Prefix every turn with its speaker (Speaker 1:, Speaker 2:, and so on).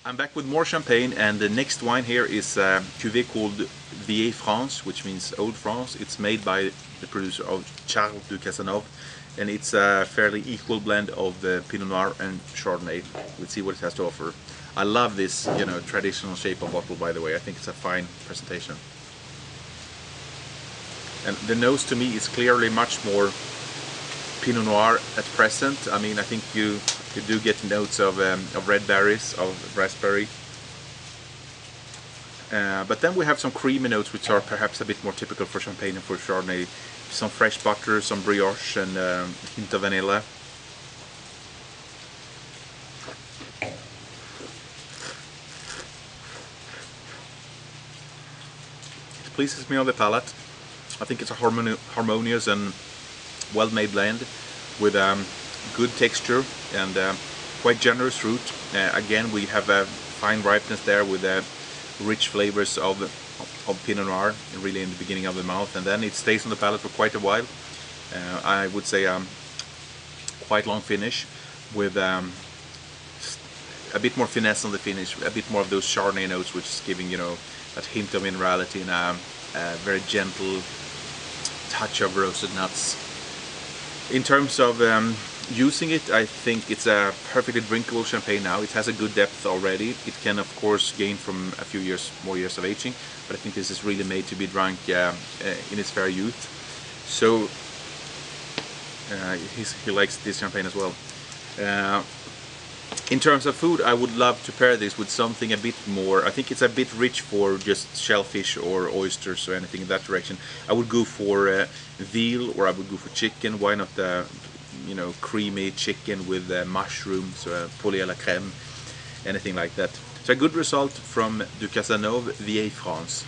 Speaker 1: I'm back with more champagne, and the next wine here is a cuvee called Vieille France, which means Old France. It's made by the producer of Charles de Cazanove, and it's a fairly equal blend of Pinot Noir and Chardonnay. We'll see what it has to offer. I love this, traditional shape of bottle, by the way. I think it's a fine presentation. And the nose to me is clearly much more Pinot Noir at present. I mean, I think you do get notes of red berries, of raspberry. But then we have some creamy notes which are perhaps a bit more typical for Champagne and for Chardonnay. Some fresh butter, some brioche, and a hint of vanilla. It pleases me on the palate. I think it's a harmonious and well-made blend with good texture and quite generous fruit. Again, we have a fine ripeness there with rich flavors of Pinot Noir, really in the beginning of the mouth, and then it stays on the palate for quite a while. I would say quite long finish with a bit more finesse on the finish, a bit more of those Chardonnay notes, which is giving that hint of minerality and a very gentle touch of roasted nuts. In terms of using it, I think it's a perfectly drinkable champagne now. It has a good depth already. It can of course gain from a few more years of aging, but I think this is really made to be drunk in its fair youth. So he likes this champagne as well. In terms of food, I would love to pair this with something a bit more. I think it's a bit rich for just shellfish or oysters or anything in that direction. I would go for veal, or I would go for chicken. Why not creamy chicken with mushrooms, poulet à la crème, anything like that. So a good result from du Cazanove Vieille France.